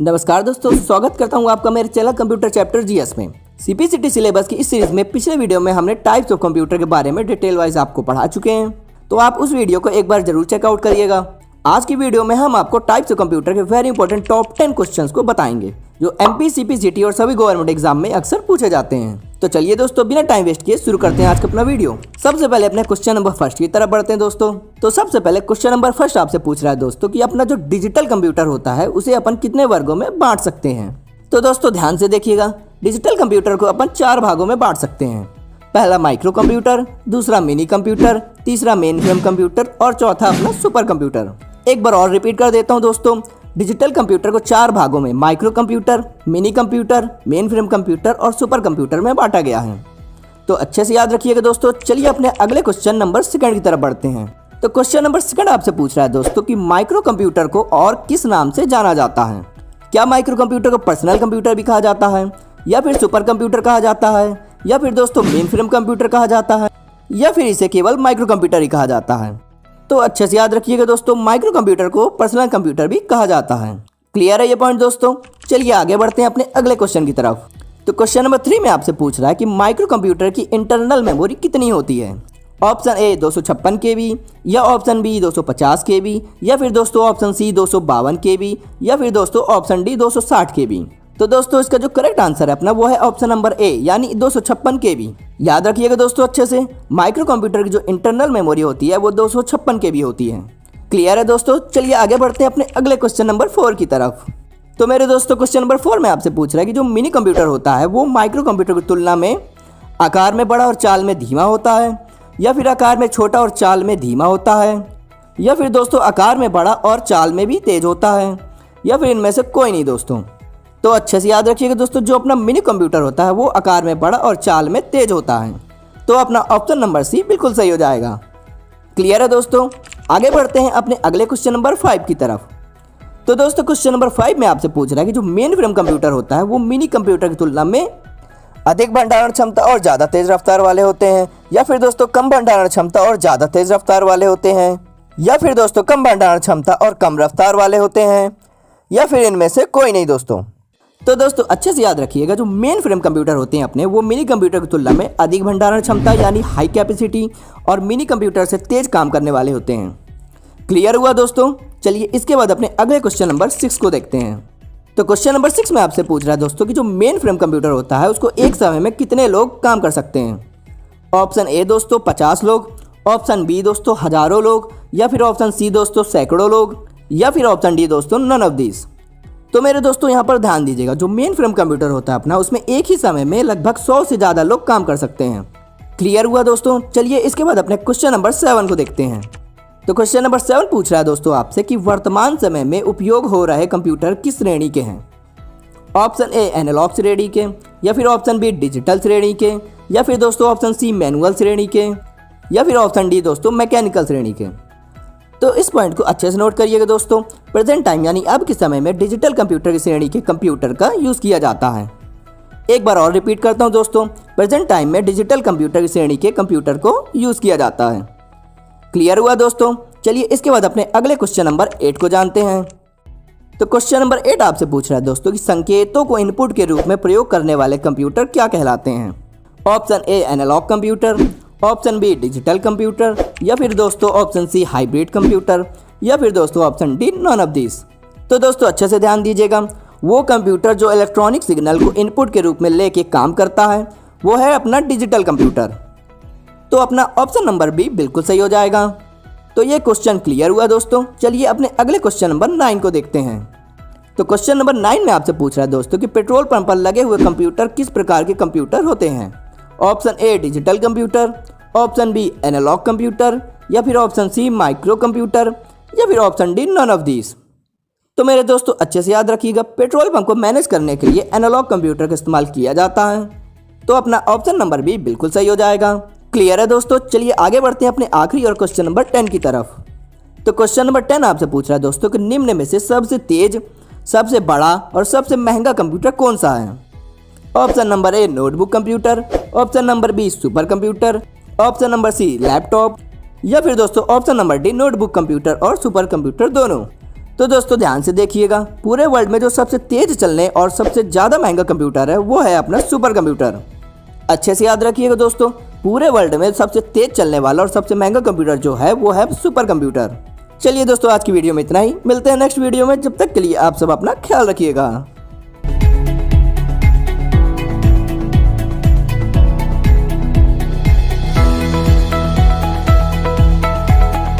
नमस्कार दोस्तों, स्वागत करता हूं आपका मेरे चैनल कंप्यूटर चैप्टर जीएस में। सीपीसीटी सिलेबस की इस सीरीज में पिछले वीडियो में हमने टाइप्स ऑफ कंप्यूटर के बारे में डिटेल वाइज आपको पढ़ा चुके हैं, तो आप उस वीडियो को एक बार जरूर चेकआउट करिएगा। आज की वीडियो में हम आपको टाइप्स ऑफ कंप्यूटर के वेरी इंपॉर्टेंट टॉप 10 क्वेश्चंस को बताएंगे जो एमपी, सीपीसीटी और सभी गवर्नमेंट एग्जाम में अक्सर पूछे जाते हैं। तो चलिए दोस्तों, बिना टाइम वेस्ट किए शुरू करते हैं आज का अपना वीडियो। सबसे पहले अपने क्वेश्चन नंबर फर्स्ट की तरफ बढ़ते हैं दोस्तों। तो सबसे पहले क्वेश्चन नंबर फर्स्ट आपसे पूछ रहा है दोस्तों कि अपना जो डिजिटल कंप्यूटर होता है उसे अपन कितने वर्गों में बांट सकते हैं। तो दोस्तों ध्यान से देखिएगा, डिजिटल कंप्यूटर को अपन 4 भागों में बांट सकते हैं। पहला माइक्रो कंप्यूटर, दूसरा मिनी कंप्यूटर, तीसरा मेन फ्रेम कंप्यूटर और चौथा अपना सुपर कंप्यूटर। एक बार और रिपीट कर देता हूं दोस्तों, डिजिटल कंप्यूटर को 4 भागों में micro computer, mini computer, main frame computer और सुपर कंप्यूटर में बांटा गया है। तो अच्छे से याद रखिएगा दोस्तों। चलिए अपने अगले क्वेश्चन नंबर 2 की तरफ बढ़ते हैं। तो क्वेश्चन नंबर 2 आपसे पूछ रहा है दोस्तों कि माइक्रो कंप्यूटर को और किस नाम से जाना जाता है। क्या माइक्रो कंप्यूटर को पर्सनल कंप्यूटर भी कहा जाता है, या फिर सुपर कंप्यूटर कहा जाता है, या फिर दोस्तों मेन फ्रेम कंप्यूटर कहा जाता है, या फिर इसे केवल माइक्रो कंप्यूटर ही कहा जाता है। तो अच्छे से याद रखिएगा दोस्तों, माइक्रो कंप्यूटर को पर्सनल कंप्यूटर भी कहा जाता है। क्लियर है ये पॉइंट दोस्तों। चलिए आगे बढ़ते हैं अपने अगले क्वेश्चन की तरफ। तो क्वेश्चन नंबर 3 में आपसे पूछ रहा है कि माइक्रो कंप्यूटर की इंटरनल मेमोरी कितनी होती है। ऑप्शन ए 256 KB, या ऑप्शन बी 250 KB, या फिर दोस्तों ऑप्शन सी 252 KB, या फिर दोस्तों ऑप्शन डी 260 KB। तो दोस्तों इसका जो करेक्ट आंसर है अपना वो है ऑप्शन नंबर ए यानी 256 KB। याद रखिएगा दोस्तों अच्छे से, माइक्रो कंप्यूटर की जो इंटरनल मेमोरी होती है वो 256 KB होती है। क्लियर है दोस्तों। चलिए आगे बढ़ते हैं अपने अगले क्वेश्चन नंबर 4 की तरफ। तो मेरे दोस्तों क्वेश्चन नंबर 4 में आपसे पूछ रहा है कि जो मिनी कंप्यूटर होता है वो माइक्रो कंप्यूटर की तुलना में आकार में बड़ा और चाल में धीमा होता है, या फिर आकार में छोटा और चाल में धीमा होता है, या फिर दोस्तों आकार में बड़ा और चाल में भी तेज होता है, या फिर इनमें से कोई नहीं दोस्तों। तो अच्छे से याद रखिएगा दोस्तों, जो अपना मिनी कंप्यूटर होता है वो आकार में बड़ा और चाल में तेज होता है। तो अपना ऑप्शन नंबर सी बिल्कुल सही हो जाएगा। क्लियर है दोस्तों। आगे बढ़ते हैं अपने अगले क्वेश्चन नंबर 5 की तरफ। तो दोस्तों क्वेश्चन नंबर 5 में आपसे पूछ रहा है कि जो मेन फ्रेम कंप्यूटर होता है वो मिनी कंप्यूटर की तुलना में अधिक भंडारण क्षमता और ज़्यादा तेज रफ्तार वाले होते हैं, या फिर दोस्तों कम भंडारण क्षमता और ज़्यादा तेज रफ्तार वाले होते हैं, या फिर दोस्तों कम भंडारण क्षमता और कम रफ्तार वाले होते हैं, या फिर इनमें से कोई नहीं दोस्तों। तो दोस्तों अच्छे से याद रखिएगा, जो मेन फ्रेम कंप्यूटर होते हैं अपने वो मिनी कंप्यूटर की तुलना में अधिक भंडारण क्षमता यानी हाई कैपेसिटी और मिनी कंप्यूटर से तेज काम करने वाले होते हैं। क्लियर हुआ दोस्तों। चलिए इसके बाद अपने अगले क्वेश्चन नंबर 6 को देखते हैं। तो क्वेश्चन नंबर 6 में आपसे पूछ रहा है दोस्तों कि जो मेन फ्रेम कंप्यूटर होता है उसको एक समय में कितने लोग काम कर सकते हैं। ऑप्शन ए दोस्तों 50 लोग, ऑप्शन बी दोस्तों हजारों लोग, या फिर ऑप्शन सी दोस्तों सैकड़ों लोग, या फिर ऑप्शन डी दोस्तों नन ऑफ दीज। तो मेरे दोस्तों यहाँ पर ध्यान दीजिएगा, जो मेन फ्रेम कंप्यूटर होता है अपना उसमें एक ही समय में लगभग 100 से ज़्यादा लोग काम कर सकते हैं। क्लियर हुआ दोस्तों। चलिए इसके बाद अपने क्वेश्चन नंबर 7 को देखते हैं। तो क्वेश्चन नंबर 7 पूछ रहा है दोस्तों आपसे कि वर्तमान समय में उपयोग हो रहे कंप्यूटर किस श्रेणी के हैं। ऑप्शन ए एनालॉग श्रेणी के, या फिर ऑप्शन बी डिजिटल श्रेणी के, या फिर दोस्तों ऑप्शन सी मैनुअल श्रेणी के, या फिर ऑप्शन डी दोस्तों मैकेनिकल श्रेणी के। तो इस पॉइंट को अच्छे से नोट करिएगा दोस्तों। प्रेजेंट टाइम यानी अब के समय में डिजिटल कंप्यूटर की श्रेणी के कंप्यूटर का यूज़ किया जाता है। एक बार और रिपीट करता हूं दोस्तों, प्रेजेंट टाइम में डिजिटल कंप्यूटर की श्रेणी के कंप्यूटर को यूज़ किया जाता है। क्लियर हुआ दोस्तों। चलिए इसके बाद अपने अगले क्वेश्चन नंबर 8 को जानते हैं। तो क्वेश्चन नंबर 8 आपसे पूछ रहा है दोस्तों कि संकेतों को इनपुट के रूप में प्रयोग करने वाले कंप्यूटर क्या कहलाते हैं। Option A analog computer, option B digital computer, या फिर दोस्तों ऑप्शन सी हाइब्रिड कंप्यूटर, या फिर दोस्तों option D none of this. तो दोस्तों अच्छे से ध्यान दीजिएगा, वो कंप्यूटर जो इलेक्ट्रॉनिक सिग्नल को इनपुट के रूप में लेके काम करता है वो है अपना डिजिटल कंप्यूटर। तो अपना ऑप्शन नंबर बी बिल्कुल सही हो जाएगा। तो ये क्वेश्चन क्लियर हुआ दोस्तों। चलिए अपने अगले क्वेश्चन नंबर 9 को देखते हैं। तो क्वेश्चन नंबर 9 में आपसे पूछ रहा है दोस्तों कि पेट्रोल पंप पर लगे हुए कंप्यूटर किस प्रकार के कंप्यूटर होते हैं। Option A digital computer, option B analog computer, या फिर ऑप्शन सी माइक्रो कंप्यूटर, या फिर option D none of these. तो मेरे दोस्तों अच्छे से याद रखिएगा, पेट्रोल पंप को मैनेज करने के लिए एनालॉग कंप्यूटर का इस्तेमाल किया जाता है। तो अपना ऑप्शन नंबर बी बिल्कुल सही हो जाएगा। क्लियर है दोस्तों। चलिए आगे बढ़ते हैं अपने आखिरी और क्वेश्चन नंबर 10 की तरफ। तो क्वेश्चन नंबर 10 आपसे पूछ रहा है दोस्तों कि निम्न में से सबसे तेज, सबसे बड़ा और सबसे महंगा कंप्यूटर कौन सा है। Option number A notebook computer, option number B super computer, option number C laptop, या फिर दोस्तों option number D notebook computer और सुपर कंप्यूटर दोनों। तो दोस्तों ध्यान से देखिएगा, पूरे वर्ल्ड में जो सबसे तेज चलने और सबसे ज़्यादा महंगा कंप्यूटर है वो है अपना सुपर कंप्यूटर। अच्छे से याद रखिएगा दोस्तों, पूरे वर्ल्ड में सबसे तेज चलने वाला और सबसे महंगा कंप्यूटर जो है वो है सुपर कंप्यूटर। चलिए दोस्तों, आज की वीडियो में इतना ही, मिलते हैं नेक्स्ट वीडियो में। जब तक के लिए आप सब अपना ख्याल रखिएगा।